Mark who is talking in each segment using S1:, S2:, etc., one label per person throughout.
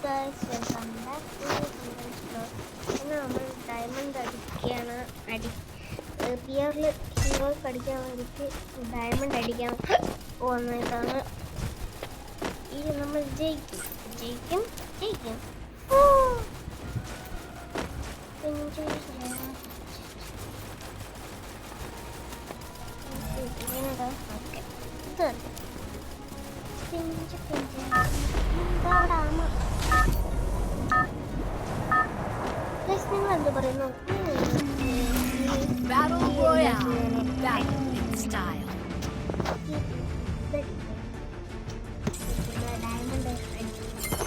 S1: Guys, welcome back to ഇന്ന് നമ്മൾ diamond അടിക്കുകയാണ്. പിയറിൽ ഹീറോയ്ക്ക് അടിക്കാൻ വേണ്ടിയിട്ട് ഡയമണ്ട് അടിക്കാൻ പോകുന്നതാണ്. ഇത് നമ്മൾ ജയിക്കും. നിങ്ങൾ എന്ത് പറയുന്നു?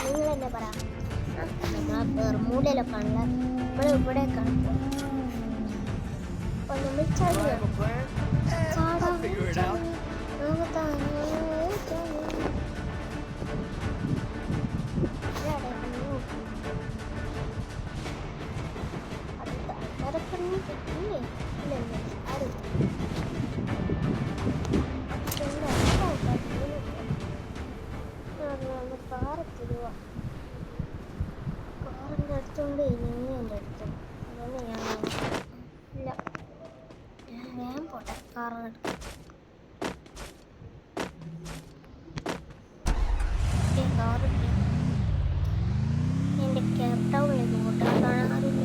S1: നിങ്ങൾ തന്നെ പറ. നമ്മളെ ബെർമൂഡയിലൊക്കെ ആണല്ലോ, നമ്മളിവിടെ കാണുമ്പോൾ നമ്മൾ കാറിൻ്റെ അടുത്തുണ്ട്, ഇനി എൻ്റെ അടുത്തും. അതുകൊണ്ട് ഞാൻ വേഗം പോട്ടെ. കാറിനെടുക്കും കാറില്ല. എൻ്റെ കേപ്പ് ടൗണിലേക്ക് പോട്ടെ. കാണാറില്ല.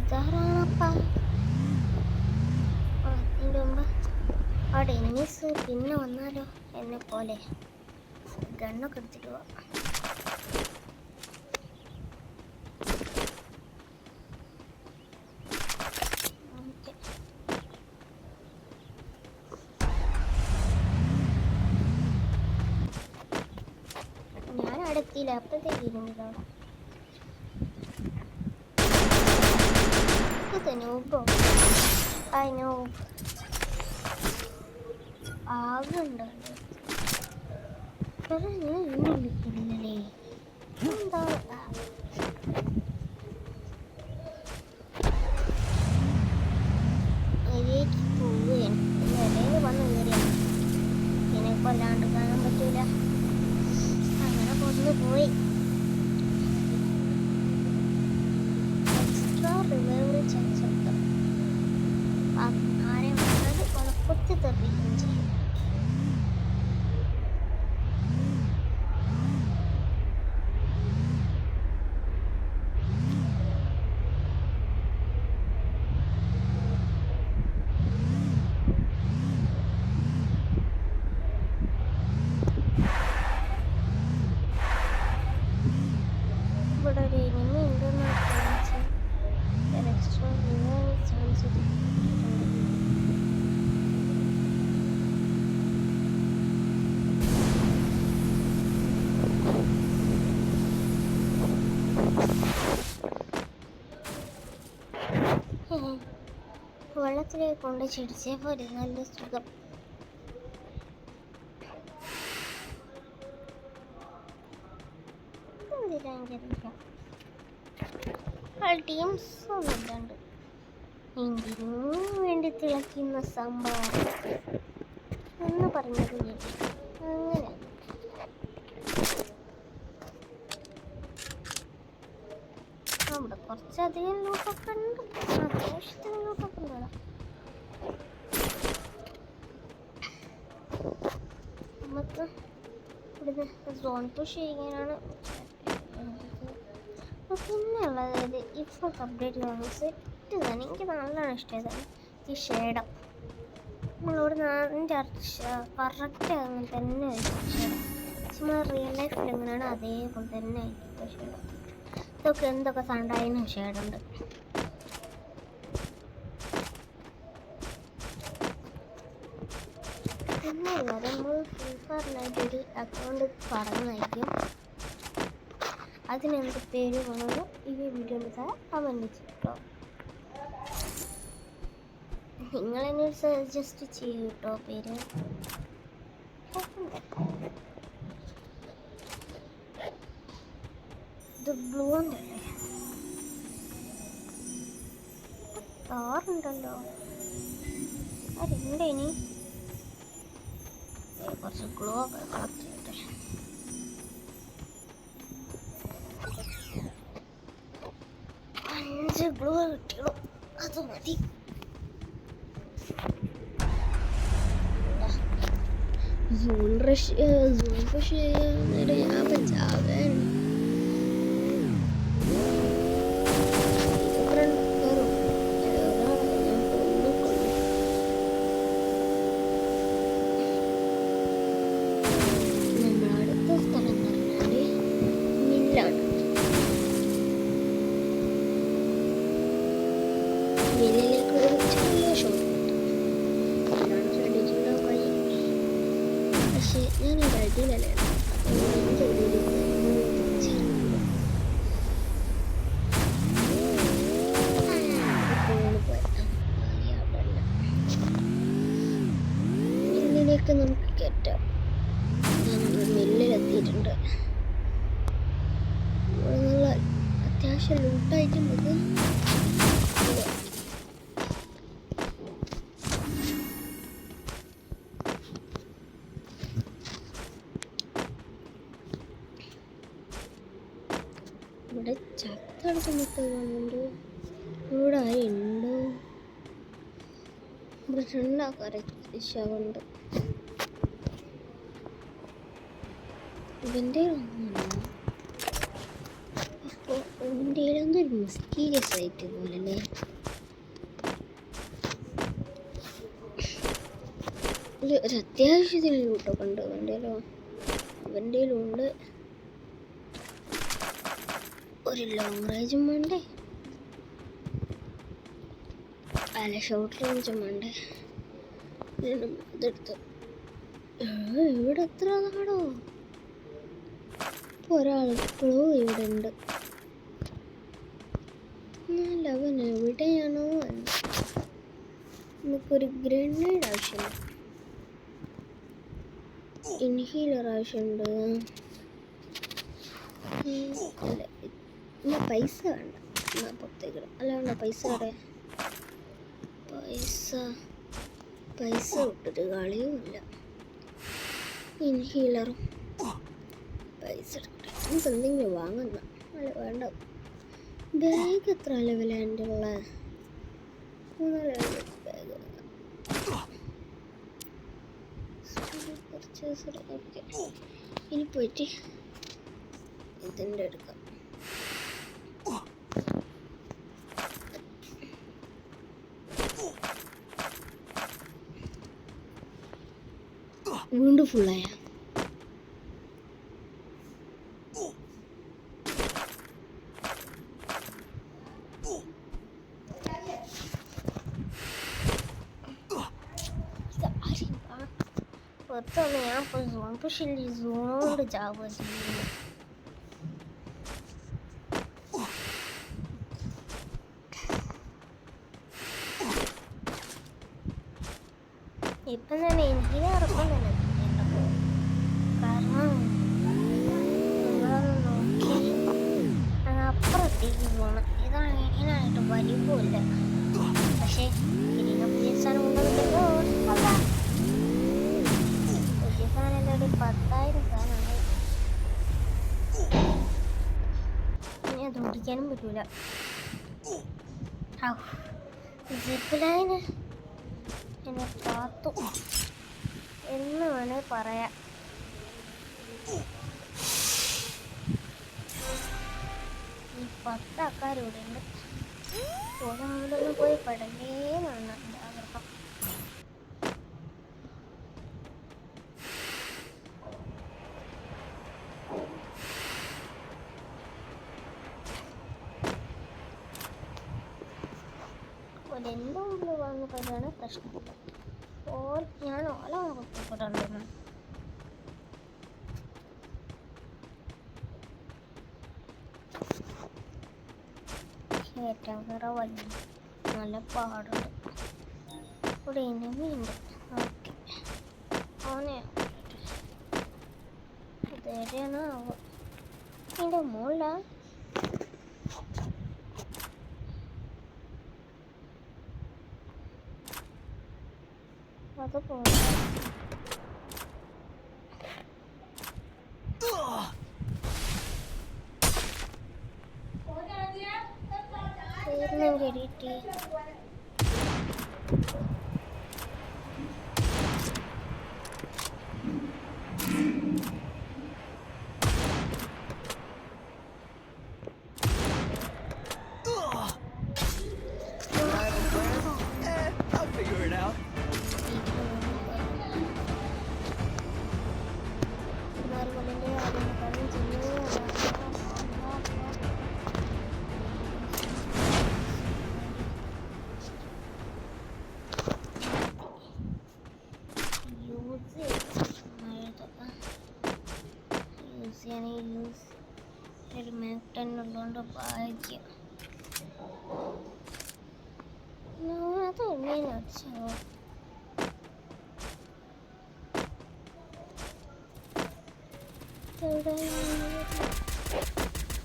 S1: ഇതാരാണപ്പാ? അതിൻ്റെ മുമ്പ് അവിടെ എനിമീസ് പിന്നെ വന്നാലോ എന്നെ പോലെ ഗണ്ണൊക്കെ എടുത്തിട്ട് പോവാം. ഞാൻ അടുത്തില്ല, അപ്പഴത്തേക്ക് ഇരുന്നില്ല. നോക്കോ ആകുണ്ടോ? ഞാൻ ഇന്ന് വിളിക്കുന്നില്ലേ? എന്താ ഇതിലേക്ക് പോവുകയാണ്. ഇടയിൽ വന്ന് കയറിയാണ്. ഇതിനെ കൊല്ലാണ്ട് കാണാൻ പറ്റൂല. അങ്ങനെ കൊണ്ടുപോയി. എക്സ്ട്രാ റിവൈവറി ചാൻസ് ഉണ്ട്. ആരെ വന്നത് കൊലക്കുത്തി തെറിയുകയും ചെയ്യും. ഇവിടെ ഒരു എനിമി ഉണ്ടെന്ന് എക്സ്ട്രാ റിവൈവറി ചാൻസ് ഉണ്ട്. വെള്ളത്തിലേക്ക് കൊണ്ട് ചിടിച്ചേ പോലെ നല്ല സുഖം. ടീംസ് ഒന്നും ഇല്ലാണ്ട് എന്തിനു വേണ്ടി തിളയ്ക്കുന്ന സംഭവം എന്ന് പറഞ്ഞത് അങ്ങനെ. അവിടെ കുറച്ചധികം ലൂട്ടൊക്കെ ഉണ്ട്. അത്യാവശ്യത്തിന് ലൂട്ടൊക്കെ ഉണ്ട്. നമുക്ക് ഇവിടുന്ന് സോൺ പുഷ് ചെയ്യാനാണ്. പിന്നെ ഉള്ളത് ഇപ്പോഴത്തെ അപ്ഡേറ്റ് സെറ്റ് തന്നെ. എനിക്ക് നല്ലോണം ഇഷ്ടമായതാണ് ഈ ഷേഡം. നമ്മളോട് കറക്റ്റ് അങ്ങനെ തന്നെ ആയിരിക്കും. നമ്മൾ റിയൽ ലൈഫിൽ എങ്ങനെയാണ് അതേപോലെ തന്നെ ആയിരിക്കും ഷേഡം. ഇതൊക്കെ എന്തൊക്കെ സണ്ടായാലും ഷേഡുണ്ട്. പിന്നെ ഉള്ളത് നമ്മൾ ഫ്രീ ഫയറിനായിട്ടൊരു അക്കൗണ്ട് പറഞ്ഞായിരിക്കും. അതിനെന്ത് പേര് വേണമെന്ന് ഈ വീഡിയോയിൽ കമൻറ്റ് ചെയ്യട്ടോ. നിങ്ങളെന്നെ സജസ്റ്റ് ചെയ്യൂ കേട്ടോ പേര്. ഇത് ബ്ലൂ ഉണ്ടല്ലേ, കാറുണ്ടല്ലോ. അതെന്താ ഇനി കുറച്ച് ഗ്ലോ ഒക്കെ കളക്ട് ചെയ്തിട്ട് എടുത്തോട്ടെ. അഞ്ച് ഗ്ലൂ കിട്ടിയുള്ളൂ, അത് മതി. സൂൺ പുഷ് ചെയ്യാൻ നേരം ഞാൻ പറ്റാവൻ നമ്മളടുത്ത സ്ഥലം എന്ന് പറഞ്ഞാല് മില്ലാണ്. മില്ലിലേക്കുള്ള ഒരു ചെറിയ ഷോപ്പ് പക്ഷേ ഞാൻ ഒരു അടിയിലല്ലേ മില്ലിലേക്ക് നമുക്ക് കയറ്റാം. നമ്മൾ മില്ലിലെത്തിയിട്ടുണ്ട്. ഇവിടെ നല്ല അത്യാവശ്യം ലൂട്ടായിട്ടുണ്ട്. ഇവിടെ ചത്തടത്ത് വന്നിട്ട് ഇവിടെ ആരുണ്ടോ? ഇവിടെ രണ്ടാൾക്കാരെ ശവമുണ്ട്. ഇവൻ്റെ അപ്പോൾ ഇവൻ്റെ എന്തൊരു മിസ്റ്റീരിയസ് ആയിട്ട് പോലല്ലേ. ഒരു അത്യാവശ്യത്തിന് ലൂട്ടൊക്കെ ഉണ്ട് ഇവൻ്റെ ഉണ്ട്. ഒരു ലോങ് റേഞ്ചും വേണ്ടേ, അല്ല ഷോർട്ട് റേഞ്ചും വേണ്ടേ. ഇതെടുത്ത് ഇവിടെ എത്ര നാടോ ഒരാളിപ്പോഴും ഇവിടെ ഉണ്ട്. നല്ല അവൻ എവിടെയാണോ എന്ന്. നമുക്കൊരു ഗ്രനേഡ് ആവശ്യമുണ്ട്, ഇൻഹീലർ ആവശ്യമുണ്ട്. അല്ല പൈസ വേണ്ട, എന്നാൽ പുറത്തേക്ക് അല്ല വേണ്ട. പൈസ അവിടെ പൈസ വിട്ടൊരു കളിയും ഇല്ല. ഇൻഹീലറും പൈസ എടുക്കട്ടെ. നമുക്ക് എന്തെങ്കിലും വാങ്ങുന്ന അല്ല വേണ്ട. ബാഗ് എത്ര ലെവലാൻ്റെ ഉള്ള 3 ലെവൽ ബാഗ്. ഓക്കെ, ഇനി പോയിട്ട് ഇതിൻ്റെ എടുക്കാം. വീണ്ടും ഫുള്ളായ പുറത്തൊന്ന് ഞാൻ ഇപ്പോൾ സോൺ പുഷില്ല, സോണോട് ചാവുക ചെയ്യുന്നു. ഇപ്പം തന്നെ എനിക്ക് ഉറപ്പം തന്നെ കാരണം നിങ്ങളൊന്ന് നോക്കി അപ്പുറത്തേക്ക് പോകണം. ഇതാണ് ഇതിനായിട്ട് വലിപ്പമില്ല. പക്ഷേ ഇതിനെ പുതിയ സാധനം കൊണ്ടുവന്നിട്ടല്ലോ. പുതിയ സാധനം എന്താ 10,000 സാധനമാണ്. ഇനി അത് ഓടിക്കാനും പറ്റൂല. സിപ്പ് ലൈന് എന്നെ കാത്തു എന്ന് വേണേ പറയാം. ഈ 10 ആൾക്കാരിവിടെ ഉണ്ട്. ഓരോന്നും പോയി പടങ്ങേന്നാണ് എൻ്റെ ആഗ്രഹം. ഒരെന്തോ ഉള്ളു വാങ്ങുമ്പോഴാണ് പ്രശ്നം. ഞാൻ ഓല കൊടുത്തിട്ടുണ്ടെന്ന് കയറ്റാൻ വേറെ വഴി നല്ല പാടുണ്ട്. ഇവിടെ ഇനിമിയുണ്ട്. ഓക്കെ, ഓനെ ഇതേടെയാണ് ആവും. ഇതിൻ്റെ മുകളിലാ അത് പോകും. 10 ഉള്ളതുകൊണ്ട് ഭാഗ്യം. അത് എങ്ങനെ അടിച്ചോ?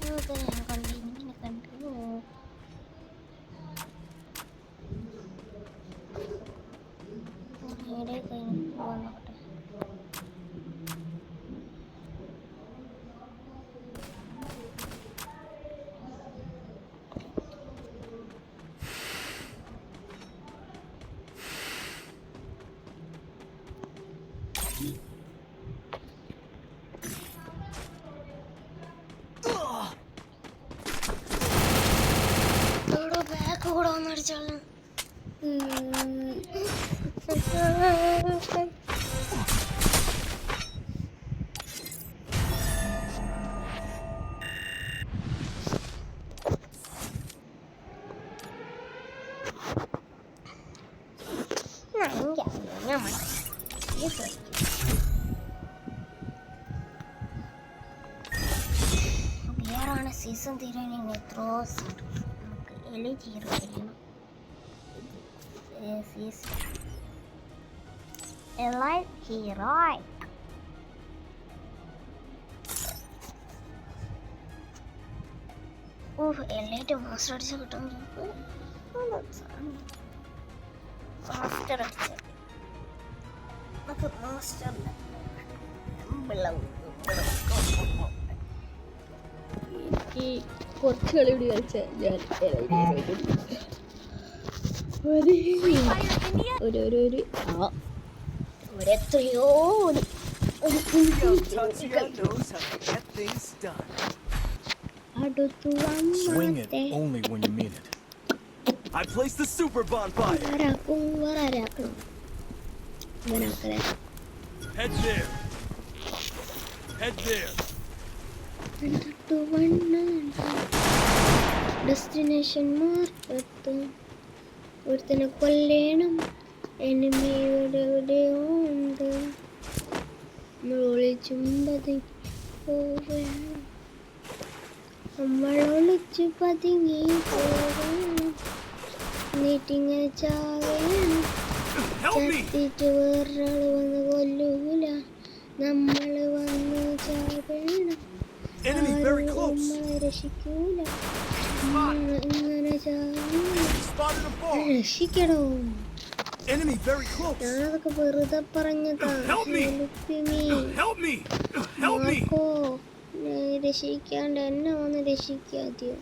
S1: ഞാൻ കണ്ടു ഇങ്ങനെ കണ്ടു. നേരെ കഴിഞ്ഞ് പോകാൻ നോക്കട്ടെ. ബാക്ക് കൂടെ വന്നടിച്ചാലും വേറാണ് സീസൺ തീരാൻ എത്രയോ നമുക്ക് എലിജ് ഹീറോ കഴിയണം. എലൈറ്റ് മാസ്റ്റർ അടിച്ച കിട്ടാൻ മാസ്റ്റർ അടിച്ച മാസ്റ്ററിന്റെ
S2: കുറച്ച് കളി കൂടി കളിച്ച ഞാൻ
S1: ഒരെത്രയോ അടുത്തു ഡെസ്റ്റിനേഷൻ മാർക്കത്ത് ഒരുത്തനെ കൊല്ലേണം. എനിമി എവിടെയോ ഉണ്ട്. നമ്മൾ ഒളിച്ചുമ്പതി പോവേണം. നമ്മൾ ഒളിച്ചു പതുങ്ങി പോവേണം. നീട്ടിങ്ങനെ ചാവേണം. ചത്തിട്ട് വേറൊരാള് വന്ന് കൊല്ലൂല. നമ്മൾ വന്ന് ചാവേണം. രക്ഷിക്കൂല. ഇങ്ങനെ രക്ഷിക്കണോ? ഞാനതൊക്കെ വെറുതെ പറഞ്ഞതാ. രക്ഷിക്കാണ്ട് എന്നെ വന്ന് രക്ഷിക്കാദ്യോ.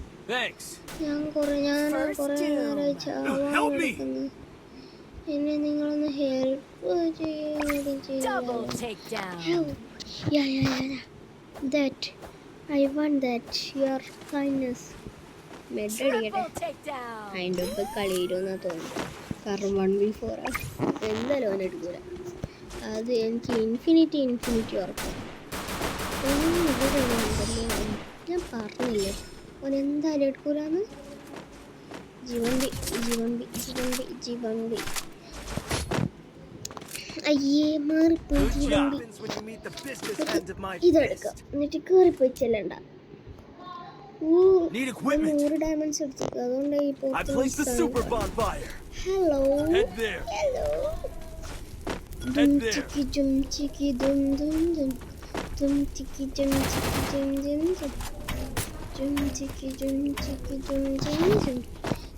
S1: ഞാൻ കൊറേ നേരമായി ചാവാൻ കൊടുക്കുന്നു. എന്നെ നിങ്ങളൊന്ന് help that I want that your kindness. മെഡടിക്കട്ടെ. അതിൻ്റെ ഒപ്പം കളിയിരുന്നാ തോന്നുന്നു. കാരണം 1v4 എന്തായാലും അവൻ എടുക്കൂല. അത് എനിക്ക് ഇൻഫിനിറ്റി ഉറപ്പാണ്. ഞാൻ പറഞ്ഞില്ലേ അവൻ എന്തായാലും എടുക്കൂലെന്ന്. ജീവൻബി അയ്യേ മാറിപ്പോയി. ജീവൻബി ഇതെടുക്കാം. എന്നിട്ട് കയറിപ്പോയി ചെല്ലണ്ട. 100 ഡയമണ്ട്സ് എടുത്തേക്ക്. അതുകൊണ്ട് ഇപ്പോൾ ഹലോ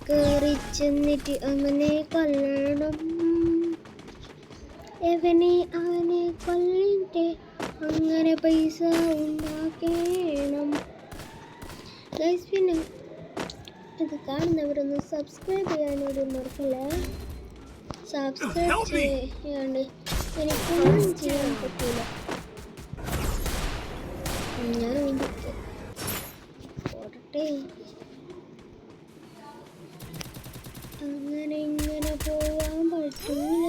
S1: കയറി ചെന്നിട്ട് അവനെ കൊല്ലണം. അവനെ കൊല്ലിട്ട് അങ്ങനെ പൈസ ഉണ്ടാക്കണം. പിന്നെ ഇത് കാണുന്നവരൊന്ന് സബ്സ്ക്രൈബ് ചെയ്യാനൊരു മറക്കല്ല. സബ്സ്ക്രൈബ് ചെയ്യാണ്ട് എനിക്കൊന്നും ചെയ്യാൻ പറ്റില്ല. ഞാൻ പോട്ടെ. അങ്ങനെ ഇങ്ങനെ പോവാൻ പറ്റൂല.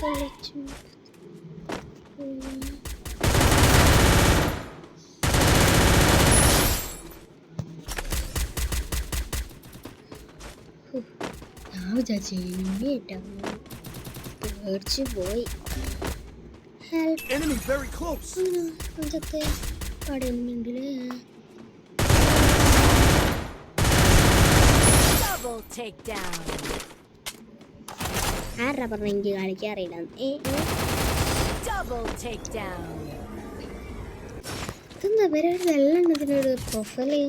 S1: കളിച്ചു ഞാൻ വിചാരിച്ചു പേടിച്ചു പോയി.
S2: Enemy very close.
S1: ഇതൊക്കെ കടയുണ്ടെങ്കിൽ
S3: Double takedown.
S1: ആരാ പറഞ്ഞ എനിക്ക് കളിക്കാൻ അറിയില്ല.
S3: Double takedown.
S1: ഇതെന്താ പരിപാടി? വെള്ളെണ്ണത്തിനൊരു പ്രൊഫൈല്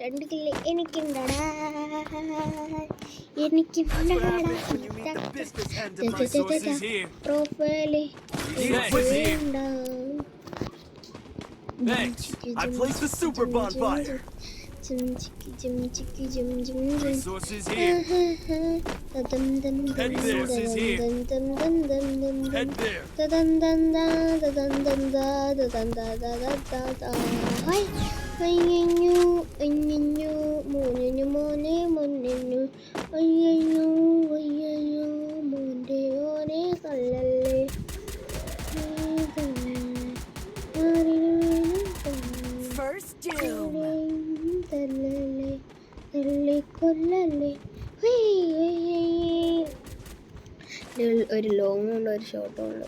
S1: 2 കില്ല് എനിക്കുണ്ടടാ, എനിക്ക് profile
S2: Thanks. I placed the super bonfire. Resources here. Head there. Resources here. Head there.
S3: First doom.
S1: ഒരു ലോങ് ഉണ്ട്, ഒരു ഷോർട്ടും ഉണ്ട്.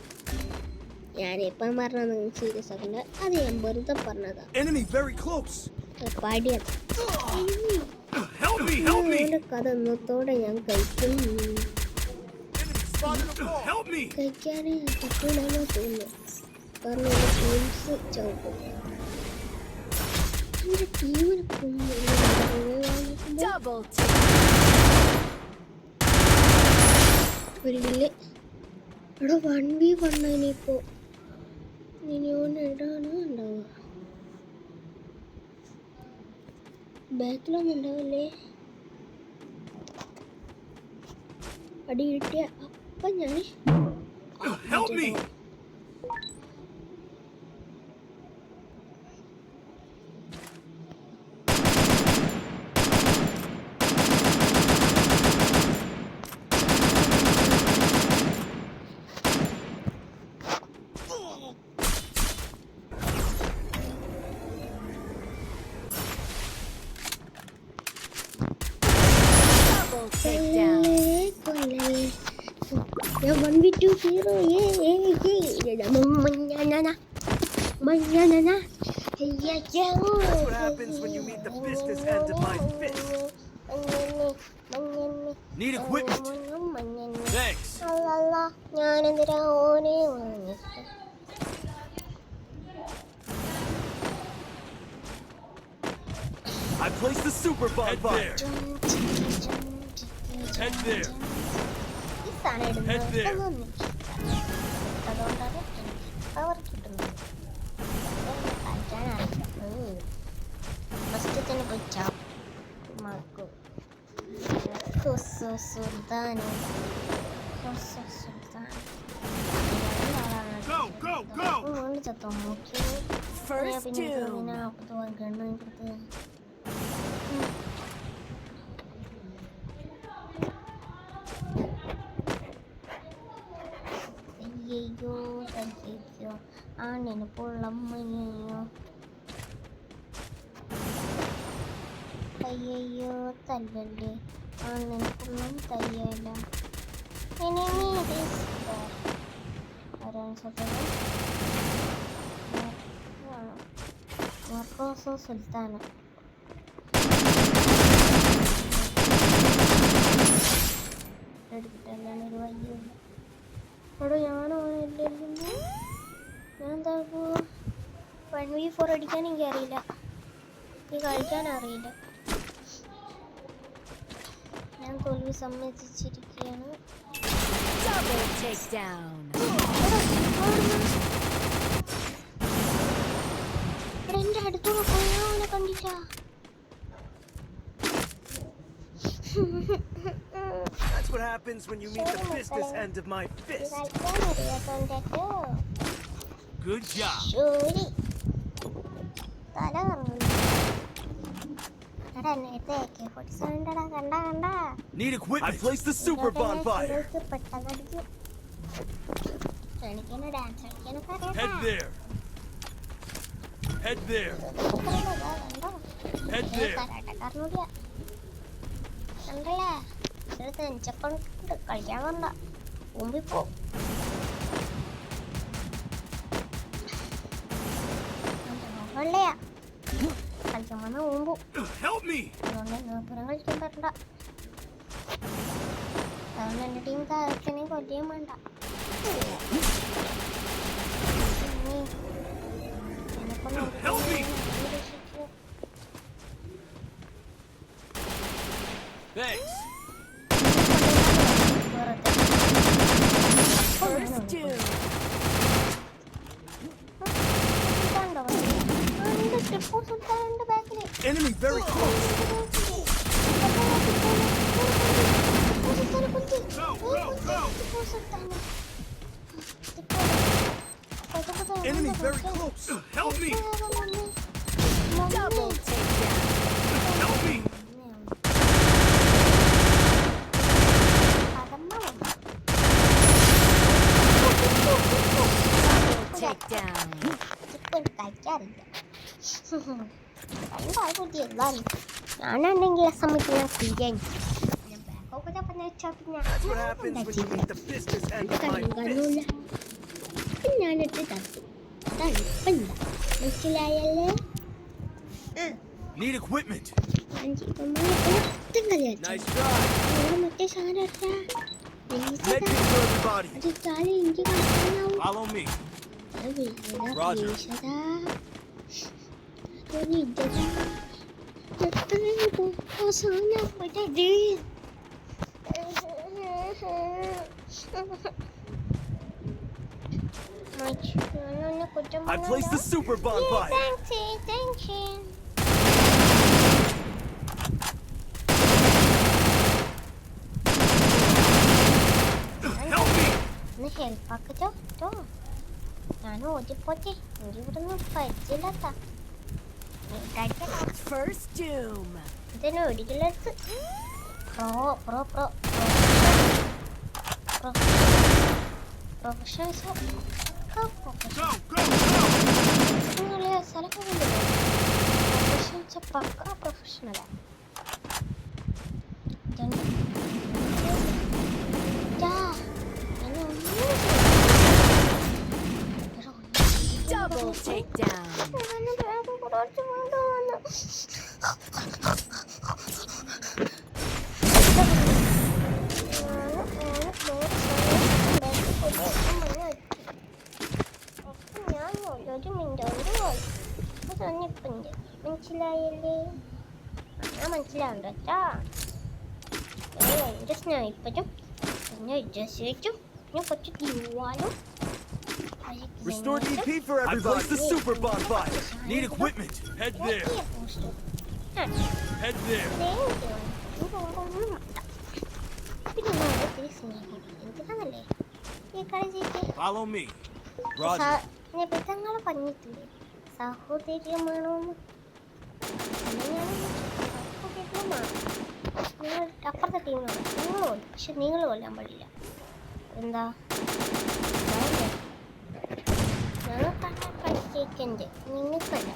S1: ഞാനിപ്പം പറഞ്ഞത് നിങ്ങൾക്ക് സീരിയസ് ആക്കണ്ട, അത് ഞാൻ വെറുതെ പറഞ്ഞതാ. കഥ ഇന്നത്തോടെ ഞാൻ കഴിക്കും. കഴിക്കാനേ പറ്റൂലെന്ന് തോന്നുന്നു, കാരണം ടീംസ് ചവിട്ടും. എൻ്റെ ടീമിനെ ഒരു കില്ല്. ഇവിടെ 1v1 ഇനിയിപ്പോ ഇനി ഇടാണ് ഉണ്ടാവുക. ബാക്കിലൊന്നും ഉണ്ടാവില്ലേ? അടി കിട്ടിയ അപ്പം ഞാൻ ഞാൻ 1v2
S2: What happens when you meet the business end of my fist? Need equipment. Thanks.
S1: ഞാനെന്തിനാ ഓനെ
S2: I placed the super bonfire. Head there. Head there.
S1: അതുകൊണ്ടാണ് പവർ കിട്ടുന്നത്. ഫസ്റ്റ് തന്നെ പോയിച്ചാ മാർക്കോ സുൽത്താൻ ചത്തോ നോക്കി പിന്നെ ഗണ്ണു കൊടുത്ത് അയ്യോ തയ്യോ ആണിന് പൊള്ളമ്മയ്യോ അയ്യോ തല്ലല്ലേ ആണിന് പൊള്ളം തയ്യല മാർക്കോസോ സുൽത്താന എടുത്തിട്ടല്ലാണ് ഒരു വയ്യ അവിടെ ഞാനോ ഇല്ലല്ലോ. ഞാൻ എന്താ 1v4 അടിക്കാൻ എനിക്ക് അറിയില്ല, എനിക്ക് കളിക്കാൻ അറിയില്ല. ഞാൻ തോൽവി സമ്മതിച്ചിരിക്കുകയാണ്. എൻ്റെ അടുത്തൂടെ പോയാ അവനെ കണ്ടില്ല.
S2: That's what happens when you meet the business end of my fist. Good job. Need equipment. I placed the super bonfire. Head there. Head there. Head there.
S1: കളിക്കാൻ വന്ന മുമ്പിൽ പോ. വെള്ളയാ കളിക്കാൻ വന്ന മുമ്പ്
S2: Help me!
S1: അതുകൊണ്ട് നോക്കുരം കളിക്കാൻ പറ്റണ്ട. അതുകൊണ്ട് എൻ്റെ ടീം താരത്തിനെ കൊല്ലിയും വേണ്ട.
S2: Help me! Thanks.
S3: First doom.
S2: Enemy very close. Go, go, go! Enemy very close. Help me!
S3: Double takedown.
S2: Help me!
S3: Takedown.
S1: ഞാനാണെങ്കിൽ ആ സമയത്ത് ഞാൻ ചെയ്യാൻ
S2: That's what happens when you meet the business end of my fist.
S1: ഞാനിട്ട് തത്തു തണുപ്പല്ല മനസ്സിലായല്ലേ.
S2: Need equipment. Nice
S1: മറ്റേ
S2: try.
S1: മറ്റേ സാധനം
S2: Med kit for everybody.
S1: എനിക്ക് കാണാനാവും.
S2: Follow me. Roger. I placed the super bonfire.
S1: Thank you.
S2: Help me!
S1: ഒന്ന് ഹെൽപ്പാക്കട്ടോ കേട്ടോ. ഞാൻ ഓടിപ്പോട്ടെ, എനിക്ക് ഇവിടുന്ന് പരിചയമില്ലാത്ത
S3: First doom.
S1: ഇതിന് ഒരിക്കലെടുത്ത് പ്രൊഫഷണൽ
S2: Go, go, go!
S1: സ്ഥലമൊക്കെ പക്ക പ്രൊഫഷണലാ.
S3: Double takedown.
S1: മനസ്സിലായല്ലേ? ഞാൻ മനസ്സിലാവണ്ട കേട്ടാ. എൻ്റെ സ്നൈപ്പറ്റും പിന്നെ ജസ്റ്റും പിന്നെ കുറച്ച് ഗ്ലൂവാലും.
S2: Restore DP for everybody. I placed the super bonfire. Need equipment. Head there. Head there. Follow me. Roger.
S1: നിബിധങ്ങൾ പറഞ്ഞിട്ടില്ലേ സഹോദര്യമാണോന്ന്? നിങ്ങൾ അപ്പുറത്തെ ടീമിനോട് നിങ്ങൾ കൊല്ലും, പക്ഷെ നിങ്ങൾ കൊല്ലാൻ പാടില്ല. എന്താ ഞങ്ങൾക്കാണ് കളിക്കേക്കൻ്റെ, നിങ്ങൾക്കല്ല.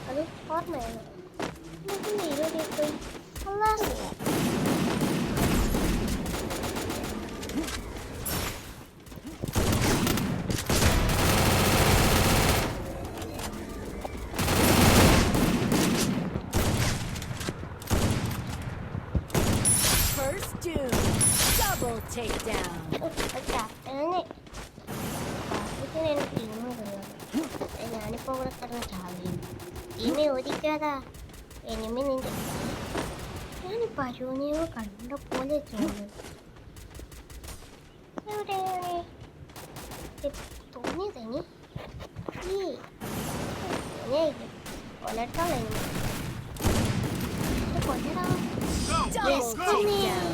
S1: അത് ഓർമ്മയാണ്. പോയി
S3: First doom. Double takedown.
S1: ഞാനിപ്പോ ഇവിടെ കിടന്ന് ചാവുകയും ഇനി ഒരിക്കാതാ എനിമി നിന്റെ ഞാനിപ്പോ അരുണിയോ കണ്ട പോലെ എവിടെയാണ് തോന്നിയതനി ഈ കൊല്ലട്ടോ കൊല്ലടാ.
S3: Double takedown.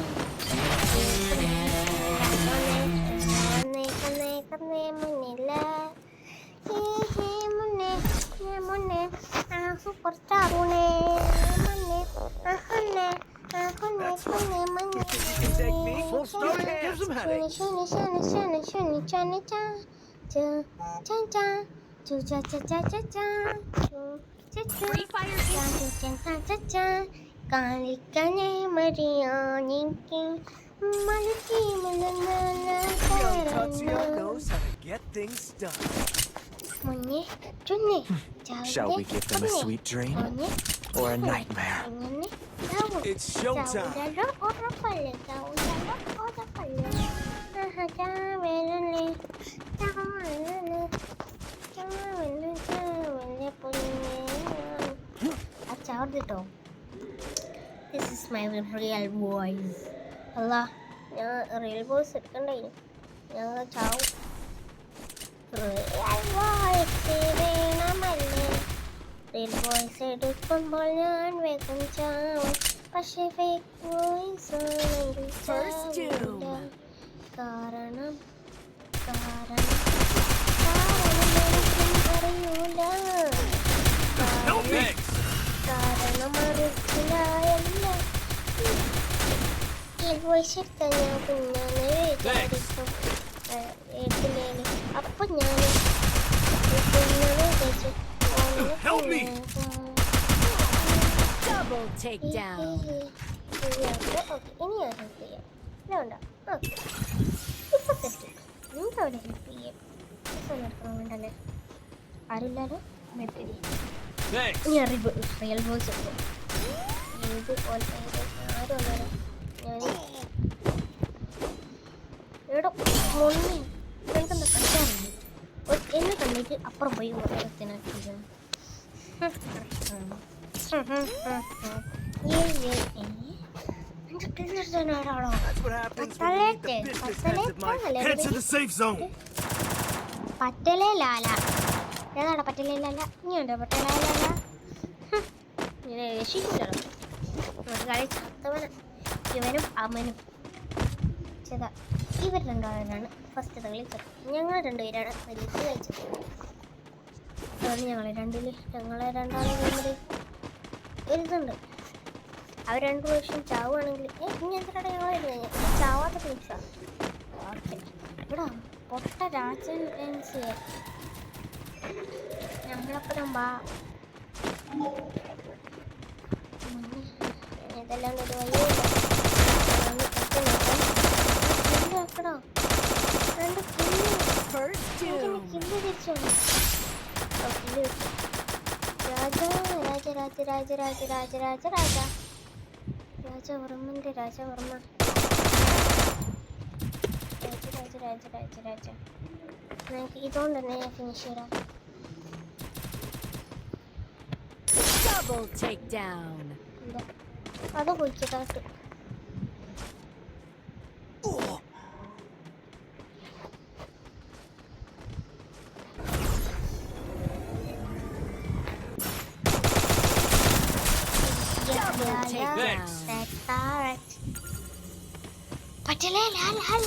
S1: കാലിക്കനെ മറിയാനിക്ക്
S2: Young Tatsuya knows how to get things done.
S1: മുന്നേ ചുന്നേ
S2: Shall we give them a sweet dream or a nightmare? It's showtime.
S1: ഉറപ്പല്ലേ ചാർജിട്ടോ. This is my real voice. അല്ല ഞാൻ റിയൽ വോയിസ് എടുക്കണ്ടേ, ഞാൻ ചാവും. റിയൽ വോയിസ് വേണമല്ലേ, real voice എടുക്കുമ്പോൾ ഞാൻ വേഗം ചാവും. പക്ഷേ ഫേക്ക് വോയിസ് ആണെങ്കിൽ ചാവില്ല. കാരണം എനിക്കും അറിയൂല. കാരണം അറിയില്ല. വോയിസ് എടുത്താൽ ഞാൻ കുഞ്ഞാന്ന് വിചാരിക്കും ഏട്ടില്ലേല്. അപ്പൊ ഞാൻ കുഞ്ഞാന്ന് വിചാരിച്ചു.
S3: Double takedown.
S1: ഇനി ഞാൻ ഹെൽപ്പ് ചെയ്യാം. ഇതുണ്ടോ? ഓക്കെ, ഇപ്പൊ സെറ്റ്. നിങ്ങൾക്കവിടെ ഹെൽപ്പ് ചെയ്യാം. ഇപ്പം എടുക്കണം വേണ്ടല്ലേ, ആരുമില്ലാലോ. മെറ്റരി ഞാൻ റിയൽ വോയിസ് എടുക്കും. ഏത് ആരും വന്നാലോ ഞാൻ എവിടെ മുന്നേ എനിക്കെന്താ കളിക്കാറില്ല. എന്നെ കണ്ടിട്ട് അപ്പുറം പോയി ഓരോരുത്തനാക്കിയിരിക്കണം.
S2: That's what happens when you meet the business heads of my... Head to the safe zone!
S1: പറ്റലേ Lala ഏതാടാ പറ്റലേ ലാല? ഇനിയുണ്ടോ പറ്റലേ ലാല? രക്ഷിക്കില്ലല്ലോ കളി ചത്തവന. ഇവനും അമ്മനും ചെയ്ത ഇവർ രണ്ടുപേരാണ് ഫസ്റ്റ് കളിച്ചത്. ഞങ്ങൾ രണ്ടുപേരാണ് വലിയ കളിച്ചത്. അതാണ് ഞങ്ങളെ രണ്ടാളും തമ്മിൽ ഒരിതുണ്ട്. അവർ 2 പ്രാവശ്യം ചാവുകയാണെങ്കിൽ ഇനി എന്തിനാണ് ഞങ്ങൾ ചാവാത്ത പൈസ. ഓക്കെ, ഇവിടെ പൊട്ട രാജൻ നമ്മളപ്പുറം ബാ ഇതെല്ലാം ഒരു വഴിയില്ല. ആക്കടോ 2 കില്ല് തിരിച്ചു. രാജവർമ്മന്റെ രാജവർമ്മ നമുക്ക് ഇതുകൊണ്ട് തന്നെ ഞാൻ ഫിനിഷ് ചെയ്യാം.
S3: Double takedown.
S1: അത് കുഴിച്ചിട്ട് പറ്റലേ ലാല.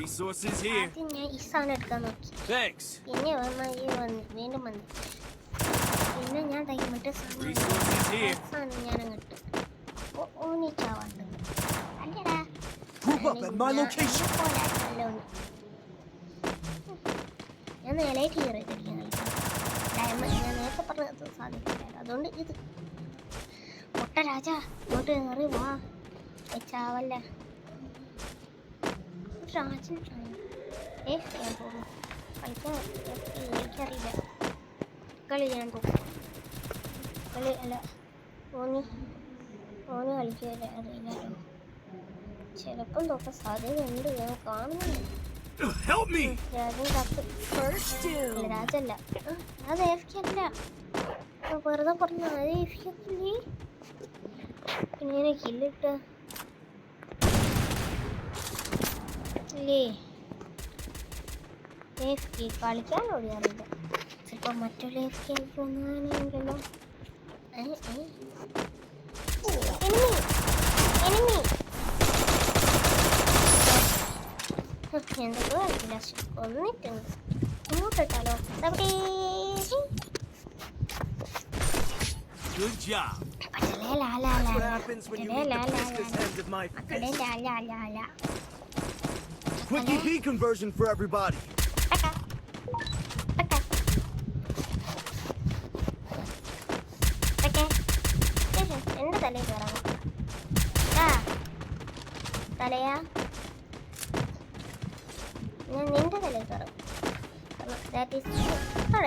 S2: Resources here.
S1: ഞാൻ ഈ സാധനം എടുക്കാൻ നോക്കി.
S2: Thanks.
S1: പിന്നെ വീണ്ടും വന്നു. പിന്നെ ഞാൻ തയ്യമിട്ട്
S2: Resources here.
S1: സാധനം ഞാൻ അങ്ങോട്ട് ഓണിച്ചാവാണ്ട്. അല്ലടാ
S2: Group up at my location.
S1: ഞാൻ നിലയിട്ട് കയറിയിട്ടില്ല. ഡയമണ്ട് ഞാൻ നേരത്തെ പറഞ്ഞത് സാധിക്കില്ല. അതുകൊണ്ട് ഇത് പൊട്ട രാജ ഇങ്ങോട്ട് കയറി വാ. ചാവല്ല രാജൻ. ഞാൻ പോകുന്നു കളിക്കാൻ. എനിക്കറിയില്ല കളി. ഞാൻ പോകും കളി അല്ല ഓന് കളിക്കില്ല. അറിയില്ലല്ലോ, ചിലപ്പം തൊക്കെ സാധ്യതയുണ്ട്. ഞാൻ കാണുന്നില്ല.
S2: Help me.
S1: രാജൻ കത്ത്.
S3: First doom.
S1: രാജല്ല, അത് ഏഫിക്കല്ല. വെറുതെ പറഞ്ഞു അത് ഏഫിക്കല്ലേ. ഇങ്ങനെ കില്ലിട്ട ഇല്ലേ ഏഫ്കി കളിക്കാൻ ഓടിയാറില്ല. ചിലപ്പോൾ മറ്റുള്ള ഏഫ്കി വന്നാണെങ്കിലോ. എനിമി എന്തൊക്കെ കളിക്കില്ല. കൊന്നിട്ടുണ്ട്. ഇങ്ങോട്ടിട്ടാലോ.
S2: Good job. That's what happens when you meet the business heads of my fist. Quickie B conversion for everybody.
S1: എന്റെ തലയിൽ കയറാം. തലയാ, ഞാൻ നിന്റെ തലയിൽ കയറും. ദാറ്റ് ഈസ്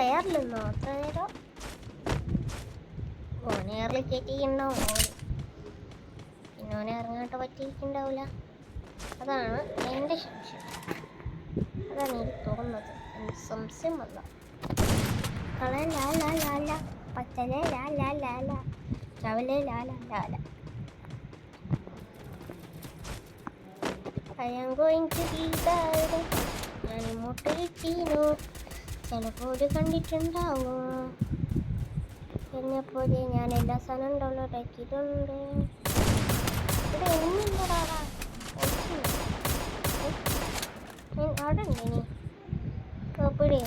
S1: എയറിലെന്നോ അത്ര നേരം ഓനേറിൽ കയറ്റിയിട്ടുണ്ടാവും ഓന്. പിന്നെ ഓനെ ഇറങ്ങാട്ട് പറ്റിയിട്ടുണ്ടാവില്ല. അതാണ് എൻ്റെ സംശയം. അതാണ് എനിക്ക് തോന്നുന്നത്. എനിക്ക് സംശയം വന്ന കള ലാ ലാ ലാ ലാ, പച്ചലെ ലാ ലാ ലാ ലാ, ചവലെ ലാ ലാ ലാ ലാ. I am going to be bad. ഞാൻ ഇങ്ങോട്ട് കിട്ടീനു. ചിലപ്പോൾ കണ്ടിട്ടുണ്ടാവും എന്നെപ്പോലെ. ഞാൻ എല്ലാ സാധനവും ഡൗൺലോഡ് ആക്കിയിട്ടുണ്ട്. ഇവിടെ ഒന്നുമില്ലടാ. അവിടെ ഉണ്ട് ഇനി ഇവിടെ.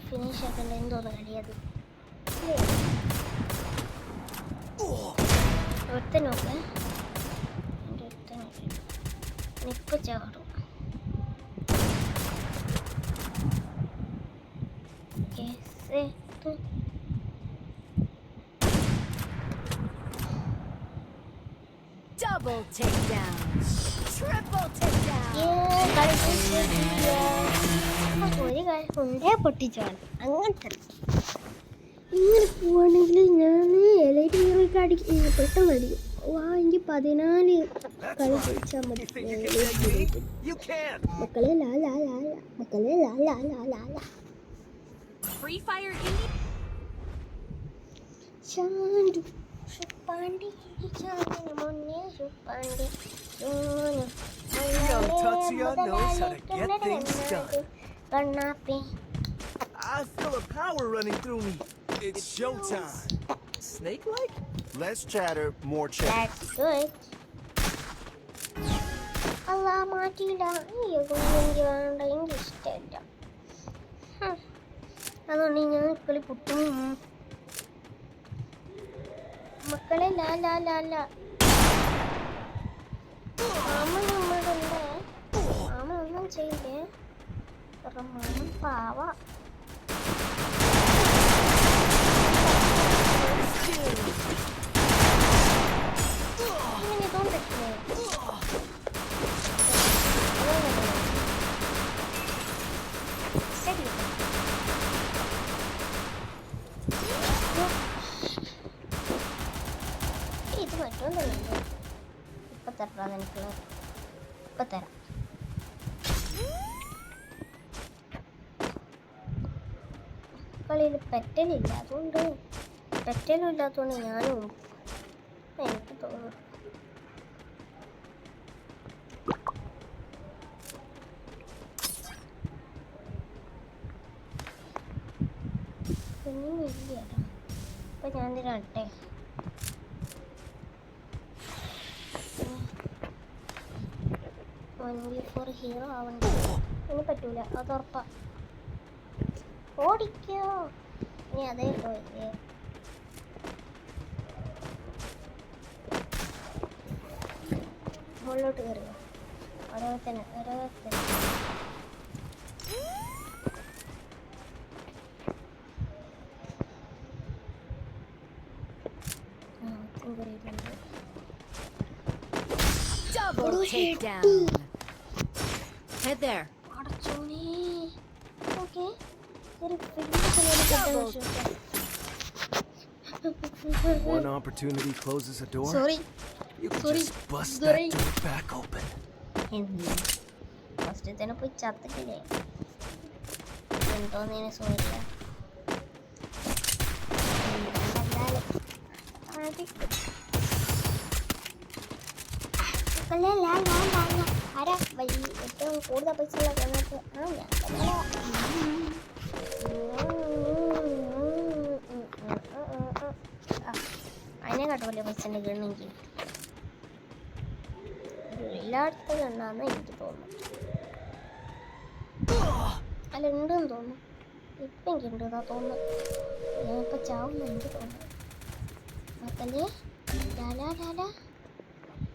S1: ഫിനിഷ് ആക്കണ്ട എന്തോന്ന് കളിയത്. ഒരുത്ത നോക്ക്, എൻ്റെ ഒരുത്ത നോക്ക് നിപ്പ് ചാടും.
S3: Double takedown. Triple takedown.
S1: ഒരു കൊണ്ടേ പൊട്ടിച്ചാണ്. അങ്ങനത്തെ ഇങ്ങനെ പോവാണെങ്കിൽ ഞാൻ എലൈറ്റ് നിങ്ങൾക്ക് അടിക്കും, പെട്ടെന്ന് അടിക്കും. എനിക്ക് 14 കളി കളിച്ചാൽ മതി. മക്കളെ ലാ ലാ ലാ ലാ, മക്കളെ ലാ ലാ ലാ ലാ ലാ.
S3: Free Fire Indie.
S1: ചാണ്ടു ശുപ്പാണ്ടി ചാണ്ടിന് മുന്നേ Suppandi
S2: Tatsuya knows how to get things done.
S1: Kannappi.
S2: I feel a power running through me. It's showtime. Snake-like? Less chatter, more chat.
S1: That's good. Allah മാറ്റിയില്ല. എനിക്ക് വേണ്ട, എനിക്ക് ഇഷ്ടമില്ല. അതുകൊണ്ട് ഞാൻ കളി പൊട്ടും. മക്കളെ ലാ ലാ ലാ ലാ. മാമനൊന്നും ചെയ്യില്ലേ. മാമൻ പാവ. ഇങ്ങനെ ഇതൊന്നും പറ്റില്ലേ. ശരി, ഇത് പറ്റുമെന്നുണ്ട്. ഇപ്പം തരാം, എനിക്ക് ഇപ്പം തരാം. കളിയിൽ പെറ്റലില്ല, അതുകൊണ്ട് പെറ്റലും ഇല്ലാത്തതുകൊണ്ട് ഞാനും എനിക്ക് തോന്നുന്നു. ഇനിയും ഇല്ല. ഇപ്പം ഞാൻ ഇതിനട്ടെ. ഫോർ ഹീറോ ആവണ്ട. ഇനി പറ്റൂല, അത് ഉറപ്പാ. ഓടിക്കോ. ഇനി അതേ പോയില്ലേ. മുകളിലോട്ട് കയറിയോ. ഓരോരുത്തന്നെ ഓരോരുത്തന്നെ.
S3: Double takedown. Head there.
S1: അടച്ചോണേ. Okay,
S2: One opportunity closes a door.
S1: Sorry.
S2: You can
S1: Sorry.
S2: just bust
S1: Sorry.
S2: that door back open.
S1: First തന്നെ പോയി ചത്തിട്ടില്ലേ. എന്തോന്നതിന് സോറില്ല. ആരാ വലിയ ഏറ്റവും കൂടുതൽ പൈസ ഉള്ള കണക്ക്? ഞാൻ അതിനെക്കാട്ടും വലിയ പൈസ ഉണ്ട് ഗണ്ണെങ്കിൽ. എല്ലായിടത്തും ഉണ്ടാന്ന് എനിക്ക് തോന്നുന്നു. അല്ല, ഉണ്ടെന്ന് തോന്നുന്നു. ഇപ്പം എനിക്കുണ്ട് എന്നാ തോന്നുന്നു. ഞാൻ ഇപ്പം ചാവുന്ന എനിക്ക് തോന്നുന്നു. മക്കളെ ലാലാ ലാലാ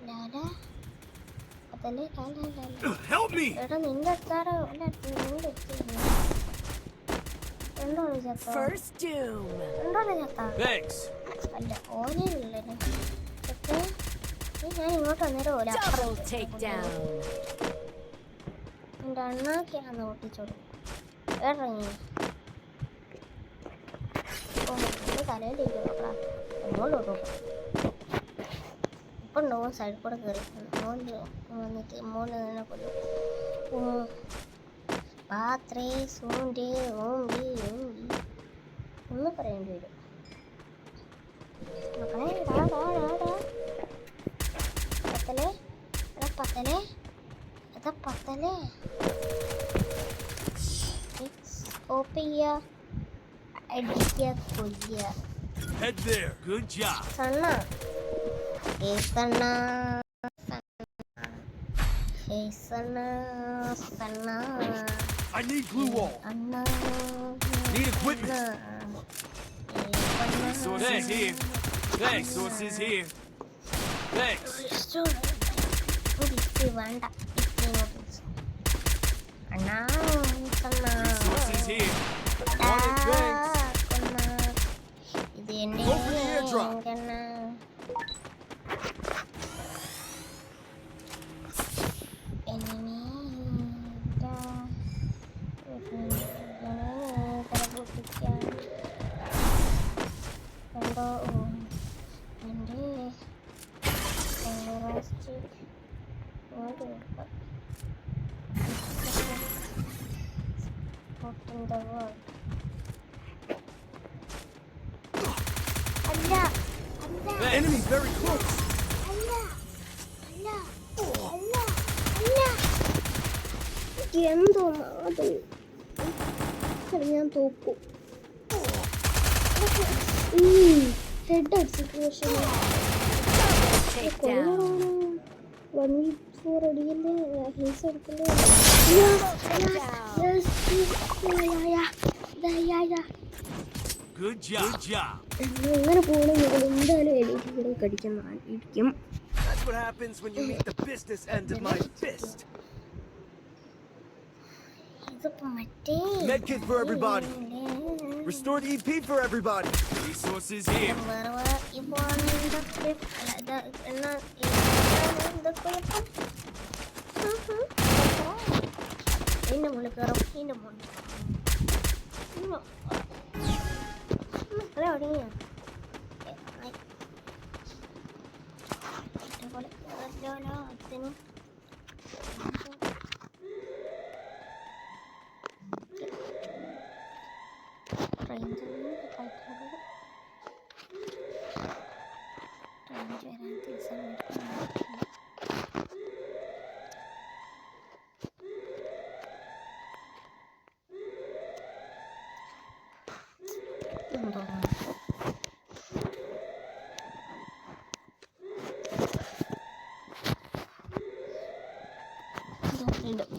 S1: ലാലാ, അതല്ലേ ലാലാ ലാലാ.
S2: Help me!
S1: എടാ നിന്റെ അടുത്താരോ അല്ല, നിന്റെ അടുത്ത് രണ്ടാള് ചത്ത
S3: First doom.
S1: രണ്ടാള് ചത്ത
S2: Thanks.
S1: അല്ല ഓരേ ഞാൻ ഇങ്ങോട്ട് വന്നേരം
S3: Double takedown.
S1: എൻ്റെ അണ്ണാക്കിയാന്ന് ഓട്ടിച്ചോളൂ ഇറങ്ങി എൻ്റെ തലയിലിരിക്കണോട്ടാ മോളോട്ടോ ഇപ്പം ഉണ്ടാവും സൈഡിൽ കൂടെ കയറി മോന് വന്നിട്ട് മോന് തന്നെ കൊല്ലും പാത്രേ സൂണ്ടി ഓമ്പി ഓമ്പി ഒന്ന് പറയേണ്ടി വരും മക്കളെ പത്തലേ എടാ പത്തലേ അതാ പത്തലേ ഓപ്പ് ചെയ്യുക അടിക്കുക കൊല്ലുക
S2: Head there. Good job.
S1: സണ്ണ സണ്ണ സണ്ണ
S2: I need glue wall.
S1: അണ്ണ
S2: Need equipment. Resources here. Thanks. Resources here. Thanks.
S1: വേണ്ട അണ്ണാ സണ്ണ
S2: Resources here. Wanted thanks.
S1: ഇത് എന്നെ
S2: Go for the airdrop. The enemy's very close.
S1: എന്തോ ഞാൻ തോക്കും ഹെഡ് അടിച്ചിട്ട് പക്ഷേ
S3: Takedown.
S1: 1v4 അടിയല്ലേ ഹീസ് എടുക്കല്ലേ
S2: Good job. Good job.
S1: എങ്ങനെ പോകണമെങ്കിൽ എന്തായാലും എഡിറ്റ് കൂടെ കടിക്കുന്നതായിരിക്കും.
S2: That's what happens when you meet the business end of my fist.
S1: ഇതിപ്പോ മറ്റേ
S2: Medkit for everybody. Restored EP for everybody. Resources here.
S1: ഇതിന്റെ മുകളിൽ കയറും ഇതിന്റെ മുകളിൽ മക്കളെ ഒടിഞ്ഞ ഇതേപോലെ കയറില്ലോ അതിന് റേഞ്ച്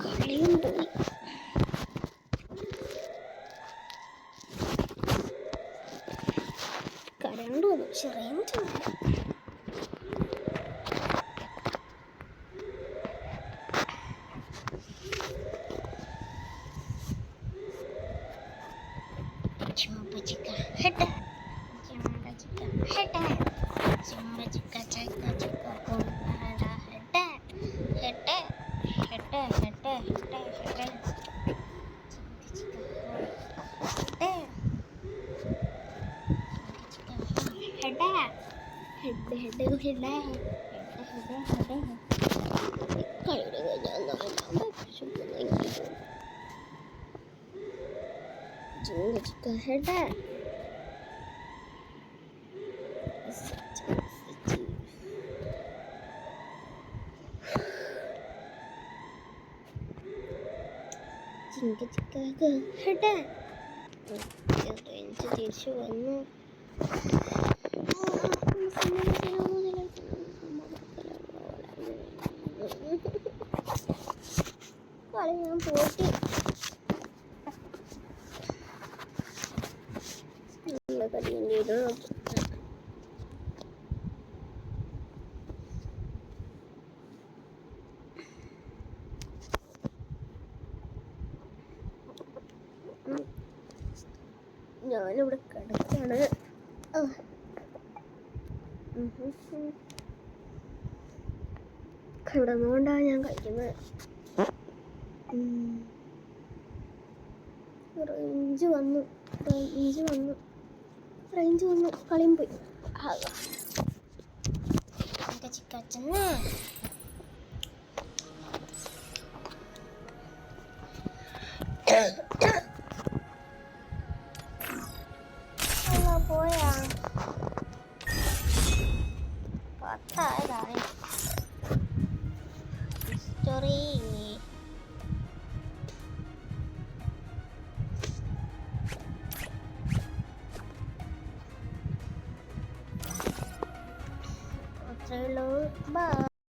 S1: കളിയും പോയി കരണ്ട് വന്നു പക്ഷെ റേഞ്ച് തിരിച്ചു വന്നു കളി ഞാൻ പോട്ടി കടിയേണ്ടിയിരുന്നു ഞാനിവിടെ കിടക്കാണ്. കിടന്നുകൊണ്ടാണ് ഞാൻ കഴിക്കുന്നത്. റേഞ്ച് വന്നു കളിയും പോയി. ചിക്കച്ചന്